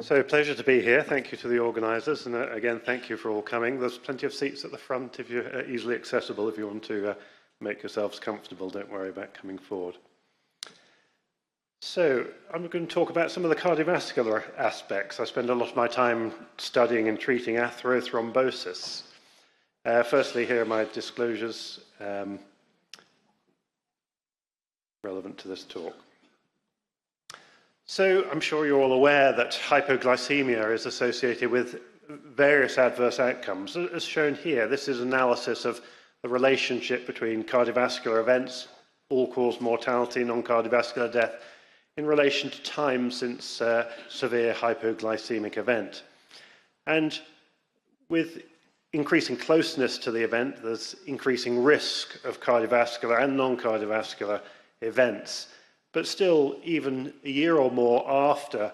So, pleasure to be here. Thank you to the organisers, and again, thank you for all coming. There's plenty of seats at the front if you're easily accessible. If you want to make yourselves comfortable, don't worry about coming forward. So, I'm going to talk about some of the cardiovascular aspects. I spend a lot of my time studying and treating atherothrombosis. Firstly, here are my disclosures relevant to this talk. So I'm sure you're all aware that hypoglycemia is associated with various adverse outcomes. As shown here, this is analysis of the relationship between cardiovascular events, all-cause mortality, non-cardiovascular death, in relation to time since severe hypoglycemic event. And with increasing closeness to the event, there's increasing risk of cardiovascular and non-cardiovascular events. But still, even a year or more after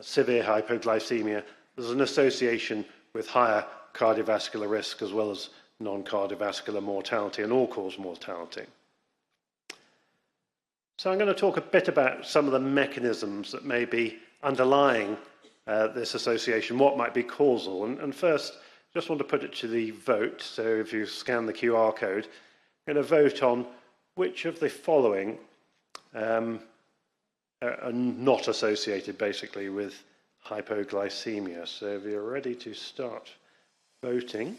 severe hypoglycemia, there's an association with higher cardiovascular risk as well as non-cardiovascular mortality and all-cause mortality. So I'm going to talk a bit about some of the mechanisms that may be underlying this association, what might be causal. And first, just want to put it to the vote. So if you scan the QR code, I'm going to vote on which of the following are not associated basically with hypoglycemia. So if you're ready to start voting.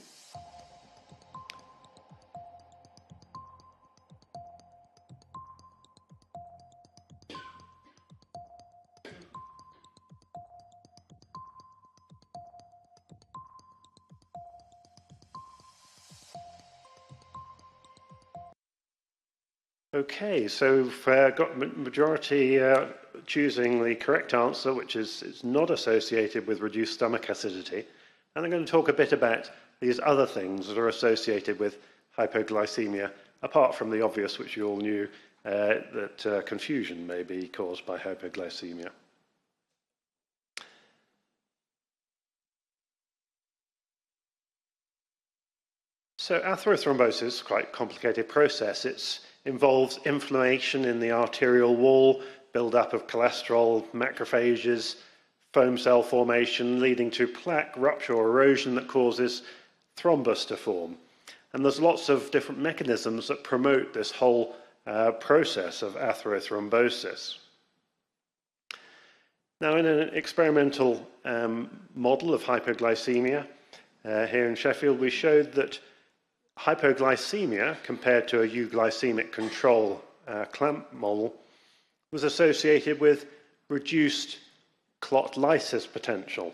Okay, so we've got majority choosing the correct answer, which is it's not associated with reduced stomach acidity. And I'm going to talk a bit about these other things that are associated with hypoglycemia, apart from the obvious, which you all knew, that confusion may be caused by hypoglycemia. So atherothrombosis is quite a complicated process. It involves inflammation in the arterial wall, build-up of cholesterol, macrophages, foam cell formation, leading to plaque rupture or erosion that causes thrombus to form. And there's lots of different mechanisms that promote this whole process of atherothrombosis. Now, in an experimental model of hypoglycemia here in Sheffield, we showed that hypoglycemia, compared to a euglycemic control clamp model, was associated with reduced clot lysis potential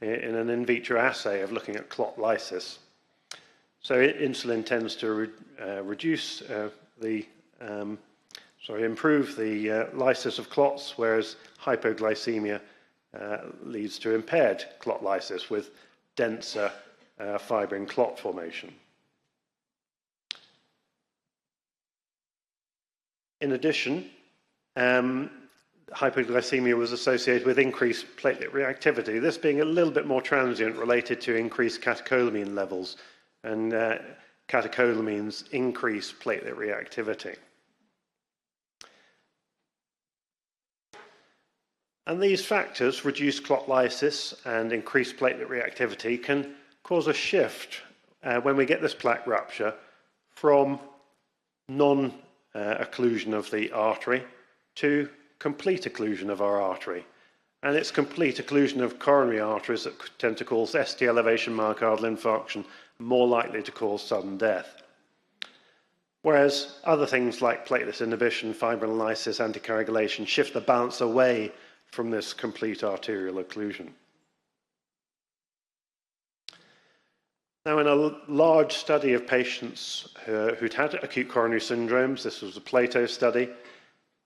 in an in vitro assay of looking at clot lysis. So insulin tends to improve the lysis of clots, whereas hypoglycemia leads to impaired clot lysis with denser fibrin clot formation. In addition, hypoglycemia was associated with increased platelet reactivity, this being a little bit more transient, related to increased catecholamine levels, and catecholamines increase platelet reactivity. And these factors, reduced clot lysis and increased platelet reactivity, can cause a shift when we get this plaque rupture from non-occlusion of the artery to complete occlusion of our artery. And it's complete occlusion of coronary arteries that tend to cause ST elevation, myocardial infarction, more likely to cause sudden death. Whereas other things like platelet inhibition, fibrinolysis, anticoagulation shift the balance away from this complete arterial occlusion. Now, in a large study of patients who'd had acute coronary syndromes, this was a Plato study,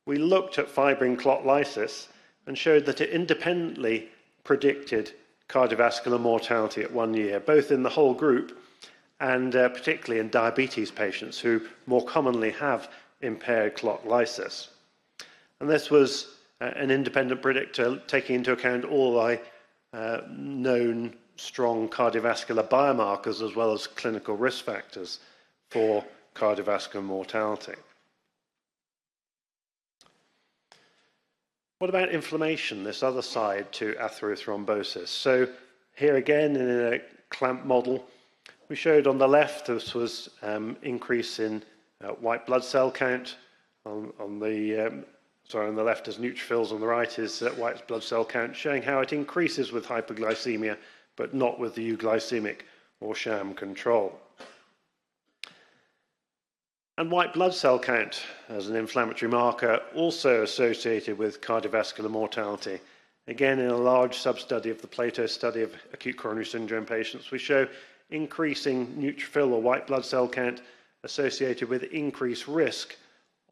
we looked at fibrin clot lysis and showed that it independently predicted cardiovascular mortality at 1 year, both in the whole group and particularly in diabetes patients who more commonly have impaired clot lysis. And this was an independent predictor taking into account all the known strong cardiovascular biomarkers as well as clinical risk factors for cardiovascular mortality. What about inflammation, this other side to atherothrombosis? So here again, in a clamp model, we showed on the left this was increase in white blood cell count. On the left is neutrophils, on the right is white blood cell count, showing how it increases with hypoglycemia, but not with the euglycemic or sham control. And white blood cell count as an inflammatory marker also associated with cardiovascular mortality. Again, in a large sub-study of the Plato study of acute coronary syndrome patients, we show increasing neutrophil or white blood cell count associated with increased risk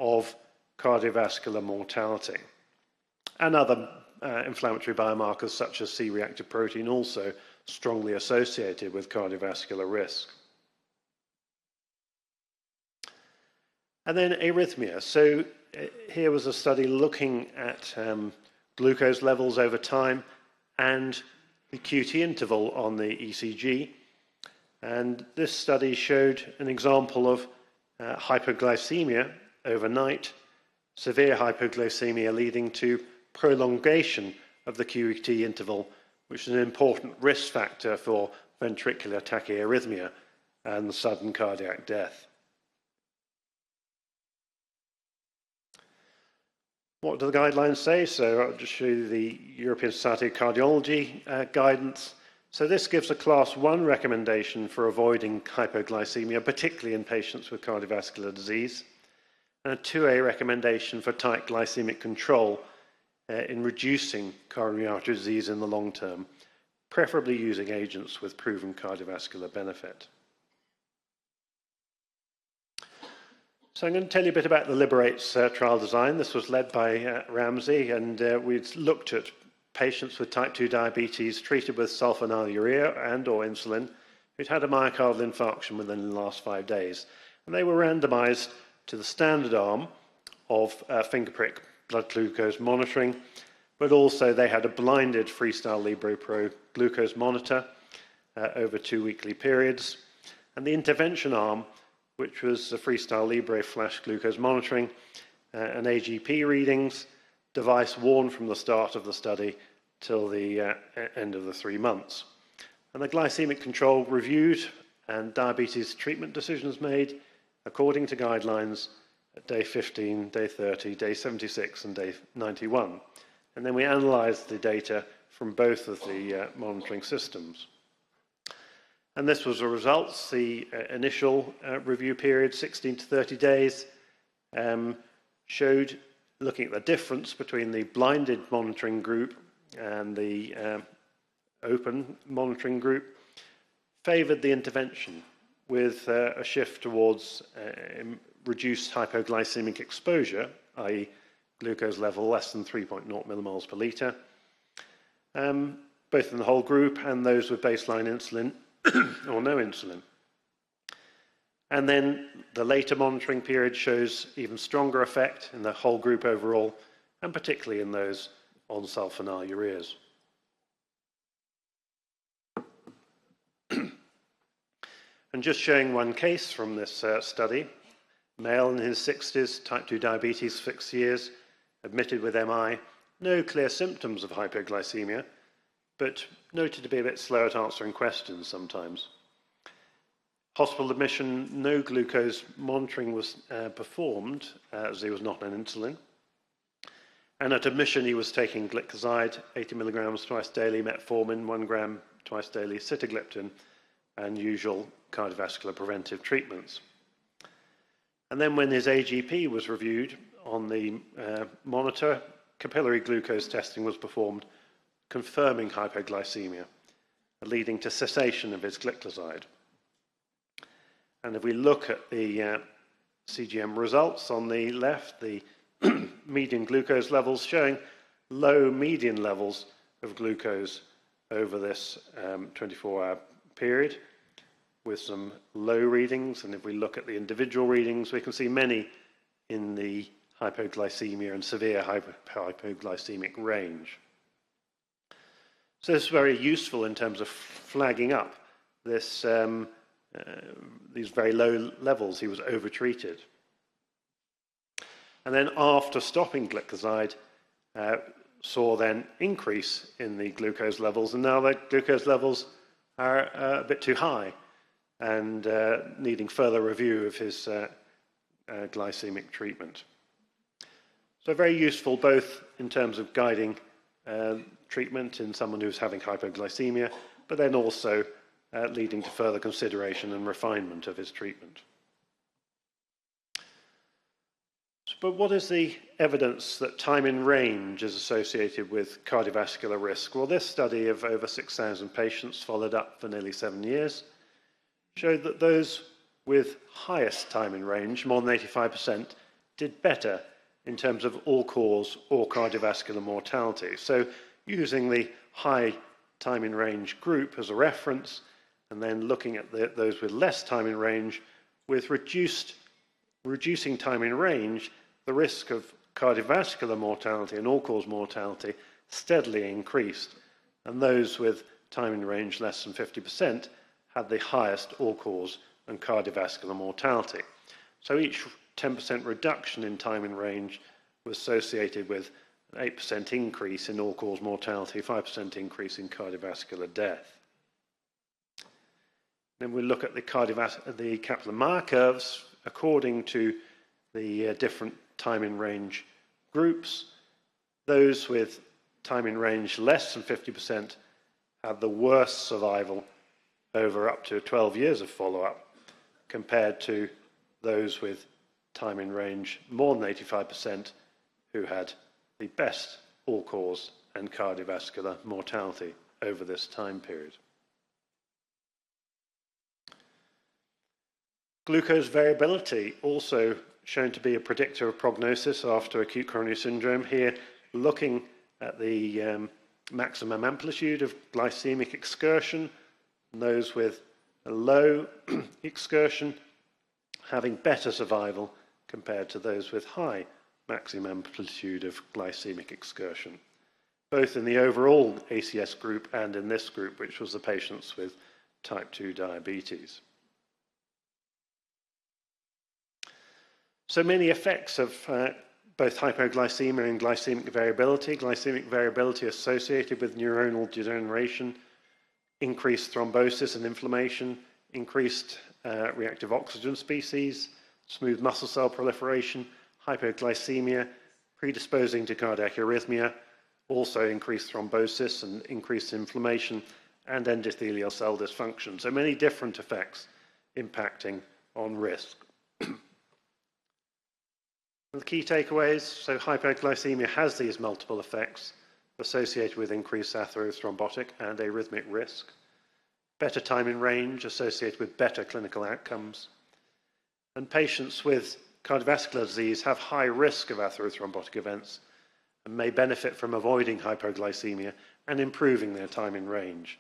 of cardiovascular mortality. And other inflammatory biomarkers such as C-reactive protein also strongly associated with cardiovascular risk. And then arrhythmia. So here was a study looking at glucose levels over time and the QT interval on the ECG. And this study showed an example of hypoglycemia overnight, severe hypoglycemia leading to prolongation of the QT interval, which is an important risk factor for ventricular tachyarrhythmia and sudden cardiac death. What do the guidelines say? So I'll just show you the European Society of Cardiology guidance. So this gives a class 1 recommendation for avoiding hypoglycemia, particularly in patients with cardiovascular disease, and a 2A recommendation for tight glycemic control in reducing coronary artery disease in the long term, preferably using agents with proven cardiovascular benefit. So I'm going to tell you a bit about the Liberates trial design. This was led by Ramsey, and we looked at patients with type 2 diabetes treated with sulfonylurea and or insulin who'd had a myocardial infarction within the last 5 days. And they were randomized to the standard arm of finger prick blood glucose monitoring, but also they had a blinded Freestyle Libre Pro glucose monitor over 2 weekly periods. And the intervention arm, which was the Freestyle Libre flash glucose monitoring and AGP readings, device worn from the start of the study till the end of the 3 months. And the glycemic control reviewed and diabetes treatment decisions made according to guidelines at day 15, day 30, day 76 and day 91. And then we analysed the data from both of the monitoring systems. And this was the results. The initial review period, 16 to 30 days, showed, looking at the difference between the blinded monitoring group and the open monitoring group, favoured the intervention with a shift towards reduced hypoglycemic exposure, i.e. glucose level less than 3.0 millimoles per litre, both in the whole group and those with baseline insulin or no insulin. And then the later monitoring period shows even stronger effect in the whole group overall, and particularly in those on sulfonylureas. And just showing one case from this study, male in his 60s, type 2 diabetes, 6 years, admitted with MI, no clear symptoms of hypoglycemia, but noted to be a bit slow at answering questions sometimes. Hospital admission, no glucose monitoring was performed as he was not on insulin. And at admission, he was taking gliclazide, 80 milligrams twice daily, metformin, 1 gram twice daily, sitagliptin, and usual cardiovascular preventive treatments. And then when his AGP was reviewed on the monitor, capillary glucose testing was performed, confirming hypoglycemia, leading to cessation of his gliclazide. And if we look at the CGM results on the left, the median glucose levels showing low median levels of glucose over this 24-hour period with some low readings. And if we look at the individual readings, we can see many in the hypoglycemia and severe hypoglycemic range. So this is very useful in terms of flagging up this, these very low levels. He was overtreated. And then after stopping gliclazide, saw then increase in the glucose levels, and now the glucose levels are a bit too high and needing further review of his glycemic treatment. So very useful both in terms of guiding treatment in someone who's having hypoglycemia, but then also leading to further consideration and refinement of his treatment. But what is the evidence that time in range is associated with cardiovascular risk? Well, this study of over 6,000 patients followed up for nearly 7 years showed that those with highest time in range, more than 85%, did better in terms of all-cause or cardiovascular mortality. So using the high time in range group as a reference, and then looking at those with less time in range, with reducing time in range, the risk of cardiovascular mortality and all-cause mortality steadily increased, and those with time in range less than 50% had the highest all-cause and cardiovascular mortality. So each 10% reduction in time in range was associated with an 8% increase in all-cause mortality, 5% increase in cardiovascular death. Then we look at the Kaplan-Meier curves according to the different time in range groups. Those with time in range less than 50% had the worst survival over up to 12 years of follow-up, compared to those with time in range more than 85% who had the best all-cause and cardiovascular mortality over this time period. Glucose variability also shown to be a predictor of prognosis after acute coronary syndrome. Here, looking at the maximum amplitude of glycemic excursion, and those with a low excursion having better survival compared to those with high maximum amplitude of glycemic excursion, both in the overall ACS group and in this group, which was the patients with type 2 diabetes. So many effects of both hypoglycemia and glycemic variability. Glycemic variability associated with neuronal degeneration, increased thrombosis and inflammation, increased reactive oxygen species, smooth muscle cell proliferation, hypoglycemia, predisposing to cardiac arrhythmia, also increased thrombosis and increased inflammation, and endothelial cell dysfunction. So many different effects impacting on risk. The key takeaways, so hypoglycemia has these multiple effects associated with increased atherothrombotic and arrhythmic risk, better time in range associated with better clinical outcomes, and patients with cardiovascular disease have high risk of atherothrombotic events and may benefit from avoiding hypoglycemia and improving their time in range.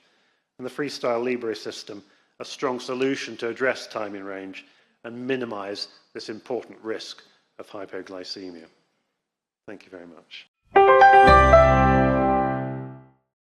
And the Freestyle Libre system, a strong solution to address time in range and minimize this important risk of hypoglycemia. Thank you very much.